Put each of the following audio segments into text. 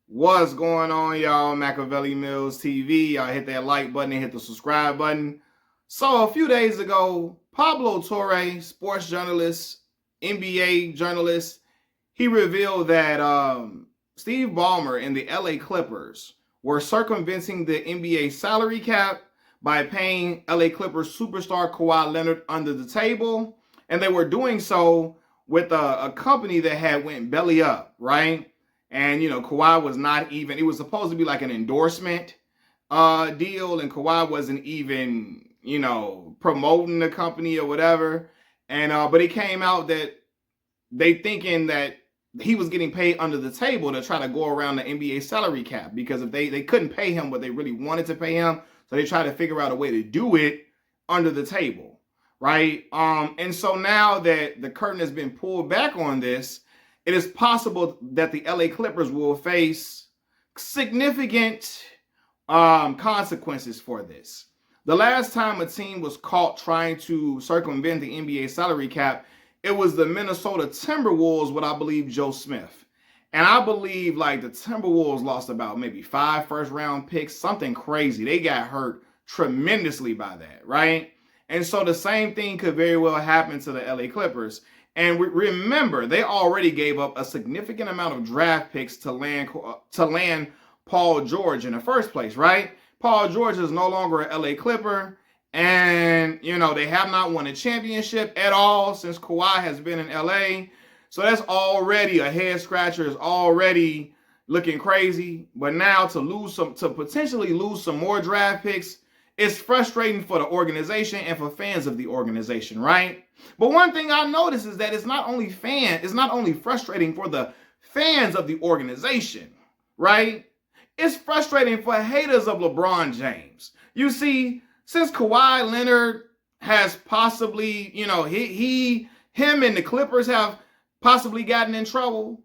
What's going on, y'all? Machiavelli Mills TV. Y'all hit that like button and hit the subscribe button. So a few days ago, Pablo Torre, sports journalist, NBA journalist, he revealed that Steve Ballmer and the LA Clippers were circumventing the NBA salary cap by paying LA Clippers superstar Kawhi Leonard under the table. And they were doing so with a company that had went belly up, right? And, Kawhi was not even, it was supposed to be like an endorsement deal, and Kawhi wasn't even, promoting the company or whatever. And, but it came out that they thinking that he was getting paid under the table to try to go around the NBA salary cap, because if they couldn't pay him what they really wanted to pay him, so they tried to figure out a way to do it under the table, right? And so now that the curtain has been pulled back on this, it is possible that the LA Clippers will face significant consequences for this. The last time a team was caught trying to circumvent the NBA salary cap, it was the Minnesota Timberwolves with, I believe, Joe Smith. And I believe like the Timberwolves lost about maybe 5 first-round picks, something crazy. They got hurt tremendously by that, right? And so the same thing could very well happen to the LA Clippers. And remember, they already gave up a significant amount of draft picks to land Paul George in the first place, right? Paul George is no longer an LA Clipper. And, they have not won a championship at all since Kawhi has been in LA. So that's already a head scratcher. It's already looking crazy. But now to potentially lose some more draft picks, it's frustrating for the organization and for fans of the organization, right? But one thing I noticed is that it's not only frustrating for the fans of the organization, right? It's frustrating for haters of LeBron James. You see, since Kawhi Leonard has possibly, him and the Clippers have possibly gotten in trouble,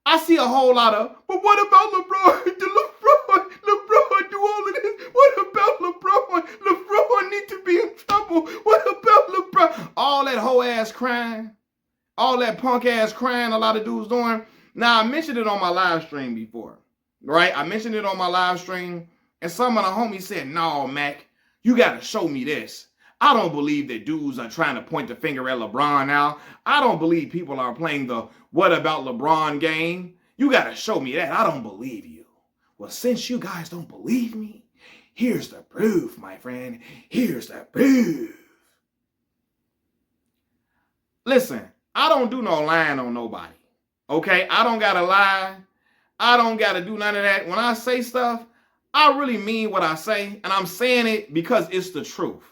I see a whole lot of, but what about LeBron? Did LeBron do all of this? What about LeBron? LeBron need to be in trouble. What about LeBron? All that whole ass crying, all that punk ass crying a lot of dudes doing. Now, I mentioned it on my live stream before, right? I mentioned it on my live stream, and some of the homies said, no, Mac, you got to show me this. I don't believe that dudes are trying to point the finger at LeBron now. I don't believe people are playing the what about LeBron game. You got to show me that. I don't believe you. Well, since you guys don't believe me, here's the proof, my friend. Here's the proof. Listen, I don't do no lying on nobody. Okay? I don't got to lie. I don't got to do none of that. When I say stuff, I really mean what I say, and I'm saying it because it's the truth.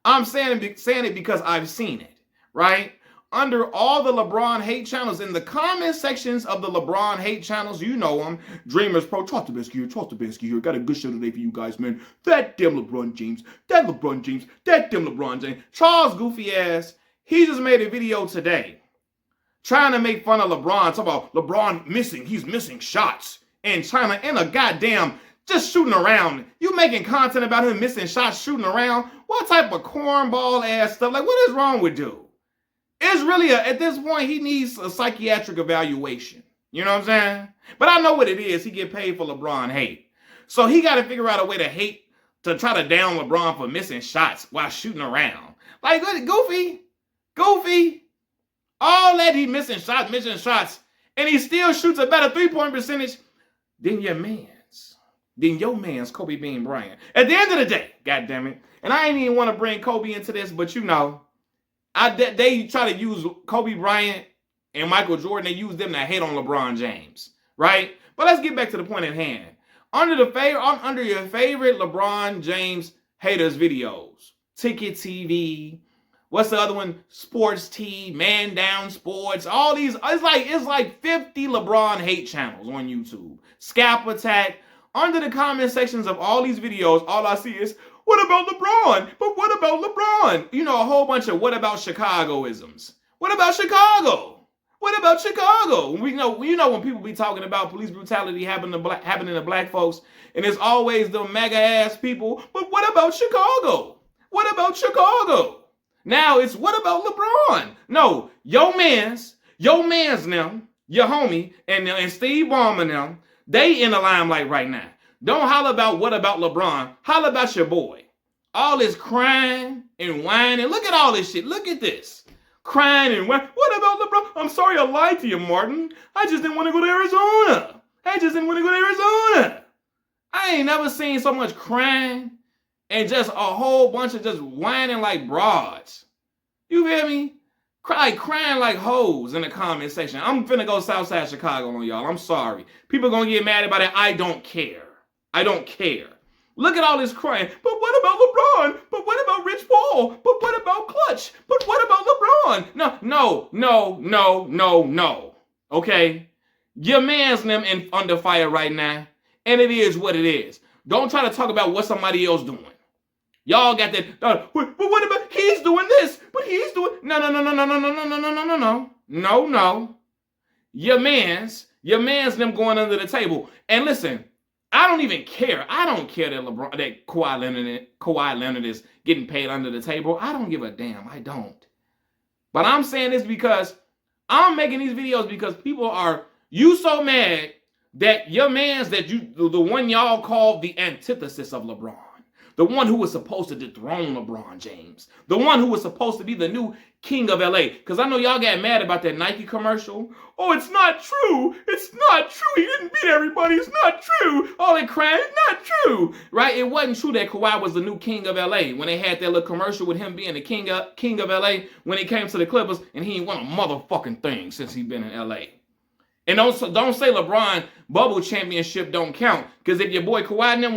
I'm saying it because I've seen it, right? Under all the LeBron hate channels, in the comment sections of the LeBron hate channels, you know them. Dreamers Pro, Trust the Biscuit here. Got a good show today for you guys, man. That damn LeBron James. That damn LeBron James. Charles Goofy ass, he just made a video today trying to make fun of LeBron, talking about LeBron missing. He's missing shots in China in a goddamn just shooting around. You making content about him missing shots, shooting around? What type of cornball ass stuff? Like, what is wrong with dude? It's really, at this point, he needs a psychiatric evaluation. You know what I'm saying? But I know what it is. He get paid for LeBron hate. So he got to figure out a way to hate, to try to down LeBron for missing shots while shooting around. Like, Goofy, all that he missing shots, and he still shoots a better three-point percentage than your man's Kobe Bean Bryant. At the end of the day, goddammit, and I ain't even want to bring Kobe into this, but they try to use Kobe Bryant and Michael Jordan. They use them to hate on LeBron James, right? But let's get back to the point at hand. Under your favorite LeBron James haters videos, Ticket TV, what's the other one? Sports T, Man Down Sports, all these. It's like 50 LeBron hate channels on YouTube. Scalp Attack. Under the comment sections of all these videos, all I see is, what about LeBron? But what about LeBron? A whole bunch of what about Chicago-isms. What about Chicago? What about Chicago? We know when people be talking about police brutality happening to black folks, and it's always the MAGA-ass people, but what about Chicago? What about Chicago? Now it's what about LeBron? No, your mans now, your homie, and Steve Ballmer now, They in the limelight right now. Don't holler about what about LeBron. Holler about your boy. All this crying and whining. Look at all this shit. Look at this. Crying and whining. What about LeBron? I'm sorry I lied to you, Martin. I just didn't want to go to Arizona. I ain't never seen so much crying and just a whole bunch of just whining like broads. You feel me? Crying like hoes in the comment section. I'm finna go Southside Chicago on y'all. I'm sorry. People gonna get mad about it. I don't care. Look at all this crying. But what about LeBron? But what about Rich Paul? But what about Clutch? But what about LeBron? No. Okay? Your man's them under fire right now. And it is what it is. Don't try to talk about what somebody else doing. Y'all got that. But what about he's doing this? But he's doing no. Your man's them going under the table. And listen, I don't even care. I don't care that Kawhi Leonard is getting paid under the table. I don't give a damn. I don't. But I'm saying this because I'm making these videos because people are so mad that your man's the one y'all call the antithesis of LeBron. The one who was supposed to dethrone LeBron James. The one who was supposed to be the new king of LA. Because I know y'all got mad about that Nike commercial. Oh, it's not true. He didn't beat everybody. It's not true. All that crying, it's not true. Right? It wasn't true that Kawhi was the new king of LA when they had that little commercial with him being the king of LA when it came to the Clippers, and he ain't won a motherfucking thing since he been in LA. And don't say LeBron bubble championship don't count. Because if your boy Kawhi and them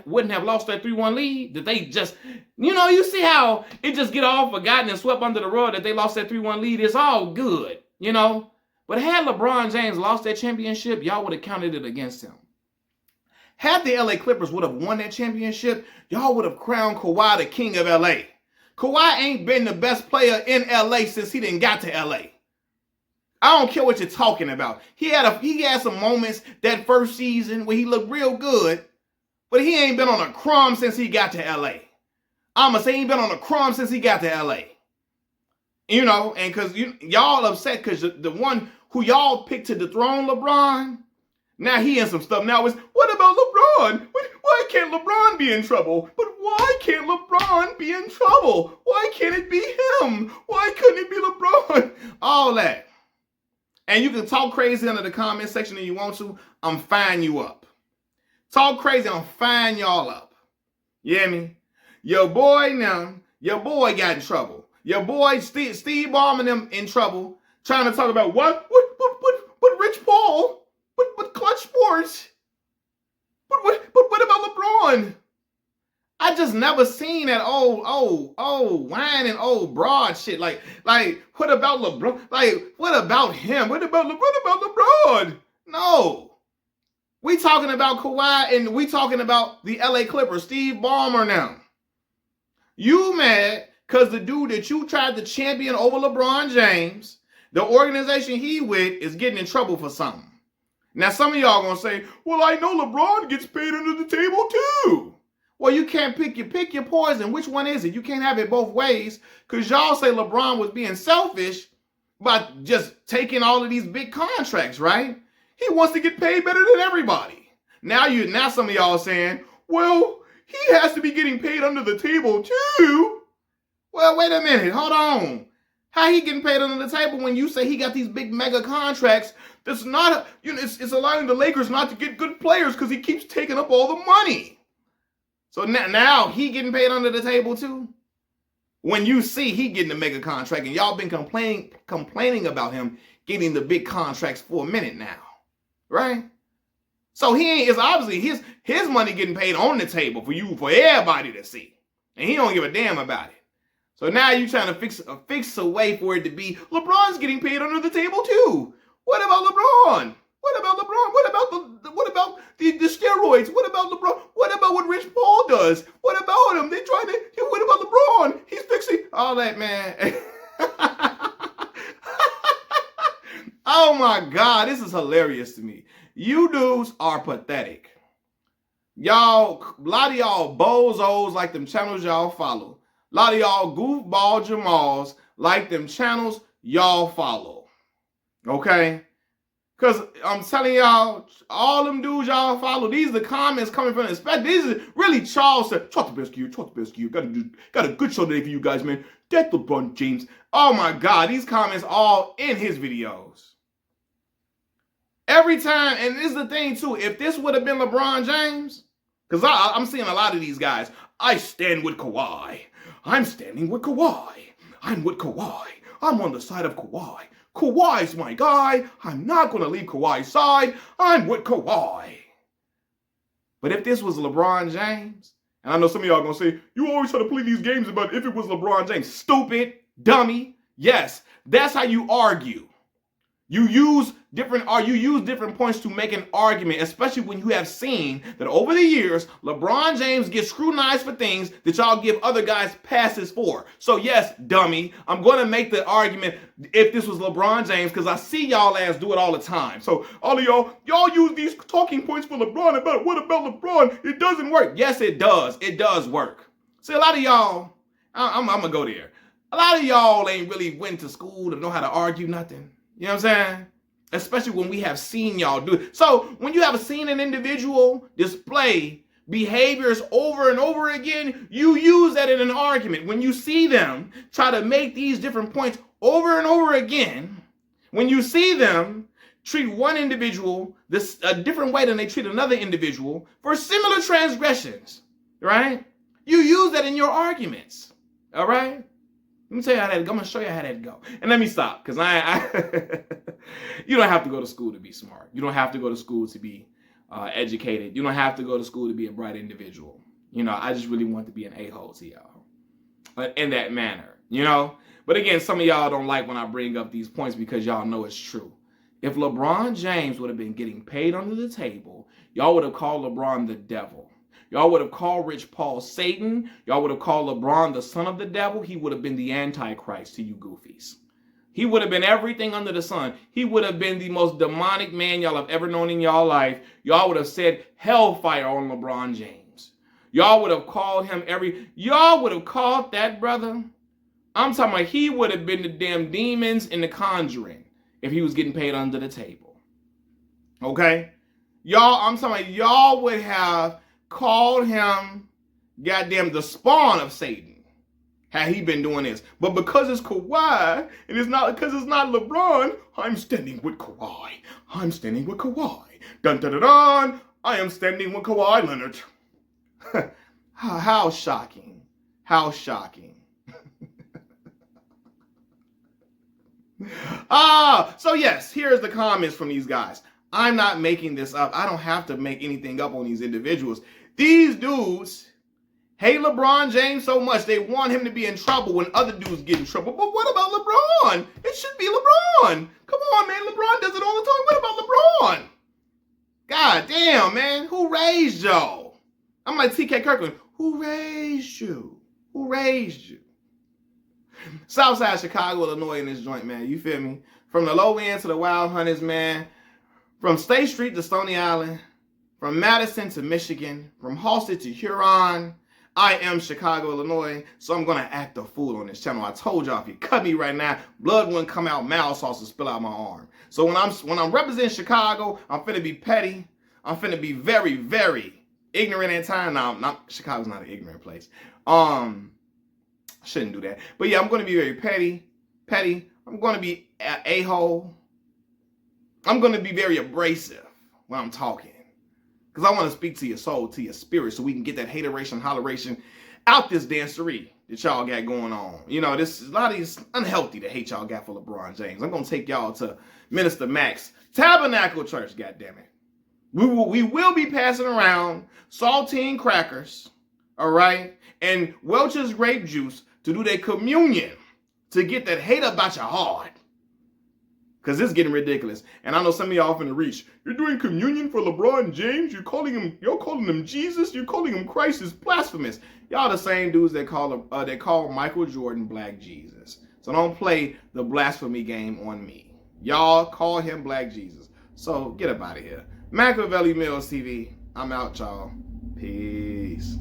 wouldn't have lost that 3-1 lead, that they just, you see how it just get all forgotten and swept under the rug that they lost that 3-1 lead. It's all good, But had LeBron James lost that championship, y'all would have counted it against him. Had the LA Clippers would have won that championship, y'all would have crowned Kawhi the king of LA. Kawhi ain't been the best player in LA since he didn't got to LA. I don't care what you're talking about. He had some moments that first season where he looked real good, but he ain't been on a crumb since he got to LA. I'ma say he ain't been on a crumb since he got to LA. And because y'all upset because the one who y'all picked to dethrone LeBron, now he in some stuff. Now it's, what about LeBron? Why can't LeBron be in trouble? But why can't LeBron be in trouble? Why can't it be him? Why couldn't it be LeBron? All that. And you can talk crazy under the comment section if you want to. I'm firing you up. Talk crazy, I'm firing y'all up. You hear me? Your boy got in trouble. Your boy Steve Ballmer them in trouble. Trying to talk about what Rich Paul? What Clutch Sports? But what about LeBron? I just never seen that whining old broad shit. Like what about LeBron? Like what about him? What about LeBron? No. We talking about Kawhi and we talking about the LA Clippers, Steve Ballmer now. You mad because the dude that you tried to champion over LeBron James, the organization he with, is getting in trouble for something. Now some of y'all gonna say, well, I know LeBron gets paid under the table too. Well, you can't pick your poison. Which one is it? You can't have it both ways because y'all say LeBron was being selfish by just taking all of these big contracts, right? He wants to get paid better than everybody. Now some of y'all saying, well, he has to be getting paid under the table too. Well, wait a minute. Hold on. How he getting paid under the table when you say he got these big mega contracts? That's not, it's allowing the Lakers not to get good players because he keeps taking up all the money. So now he getting paid under the table too? When you see he getting a mega contract and y'all been complaining about him getting the big contracts for a minute now, right? So it's obviously his money getting paid on the table for everybody to see. And he don't give a damn about it. So now you trying to fix a way for it to be LeBron's getting paid under the table too. What about LeBron? What about LeBron? What about the steroids? What about LeBron? What about what Rich Paul does? What about him? What about LeBron? He's fixing all that, man. Oh my God, this is hilarious to me. You dudes are pathetic. Y'all, a lot of y'all bozos like them channels y'all follow. A lot of y'all goofball Jamals like them channels y'all follow. Okay? Because I'm telling y'all, all them dudes y'all follow, these are the comments coming from the these are really Charles said, "Trust the best gear, trust the best gear. Got a good show today for you guys, man. That's LeBron James." Oh my God, these comments all in his videos. Every time, and this is the thing too, if this would have been LeBron James, because I'm seeing a lot of these guys, I stand with Kawhi. I'm standing with Kawhi. I'm with Kawhi. I'm on the side of Kawhi. Kawhi's my guy. I'm not going to leave Kawhi's side. I'm with Kawhi. But if this was LeBron James, and I know some of y'all are going to say, you always try to play these games about if it was LeBron James. Stupid, dummy. Yes, that's how you argue. You use different points to make an argument, especially when you have seen that over the years, LeBron James gets scrutinized for things that y'all give other guys passes for. So yes, dummy, I'm going to make the argument if this was LeBron James because I see y'all ass do it all the time. So all of y'all use these talking points for LeBron, but what about LeBron? It doesn't work. Yes, it does. It does work. See, a lot of y'all, I'm going to go there. A lot of y'all ain't really went to school to know how to argue nothing. You know what I'm saying? Especially when we have seen y'all do it. So when you have seen an individual display behaviors over and over again, you use that in an argument. When you see them try to make these different points over and over again, when you see them treat one individual a different way than they treat another individual for similar transgressions, right? You use that in your arguments, all right? Let me tell you how that go. I'm going to show you how that go. And let me stop, because you don't have to go to school to be smart. You don't have to go to school to be educated. You don't have to go to school to be a bright individual. You know, I just really want to be an a-hole to y'all in that manner, you know. But again, some of y'all don't like when I bring up these points because y'all know it's true. If LeBron James would have been getting paid under the table, y'all would have called LeBron the devil. Y'all would have called Rich Paul Satan. Y'all would have called LeBron the son of the devil. He would have been the Antichrist to you goofies. He would have been everything under the sun. He would have been the most demonic man y'all have ever known in y'all life. Y'all would have said hellfire on LeBron James. Y'all would have called him y'all would have called that brother. I'm talking about he would have been the damn demons in The Conjuring if he was getting paid under the table. Okay? I'm talking about y'all would have called him goddamn the spawn of Satan had he been doing this. But because it's Kawhi and it's not LeBron, I'm standing with Kawhi. I'm standing with Kawhi. Dun dun dun dun. I am standing with Kawhi Leonard. How shocking. How shocking. So yes, here's the comments from these guys. I'm not making this up. I don't have to make anything up on these individuals. These dudes hate LeBron James so much they want him to be in trouble when other dudes get in trouble. But what about LeBron? It should be LeBron. Come on, man. LeBron does it all the time. What about LeBron? God damn, man. Who raised y'all? I'm like TK Kirkland. Who raised you? Who raised you? Southside Chicago, Illinois in this joint, man. You feel me? From the low end to the Wild Hunters, man. From State Street to Stony Island, from Madison to Michigan, from Halsted to Huron, I am Chicago, Illinois, so I'm going to act a fool on this channel. I told y'all if you cut me right now, blood wouldn't come out, mouth sauce will spill out my arm. So when I'm representing Chicago, I'm finna be petty. I'm finna be very, very ignorant at times. Now, Chicago's not an ignorant place. I shouldn't do that. But yeah, I'm going to be very petty. I'm going to be a-hole. I'm going to be very abrasive when I'm talking. Because I want to speak to your soul, to your spirit, so we can get that hateration, holleration out this dancery that y'all got going on. You know, a lot of these unhealthy the hate y'all got for LeBron James. I'm going to take y'all to Minister Max Tabernacle Church, goddammit. We will be passing around saltine crackers, all right, and Welch's grape juice to do their communion to get that hate about your heart. Because it's getting ridiculous. And I know some of y'all finna reach. You're doing communion for LeBron James? You're calling him Jesus? You're calling him Christ? Is blasphemous. Y'all the same dudes that call Michael Jordan Black Jesus. So don't play the blasphemy game on me. Y'all call him Black Jesus. So get up out of here. Machiavelli Mills TV. I'm out, y'all. Peace.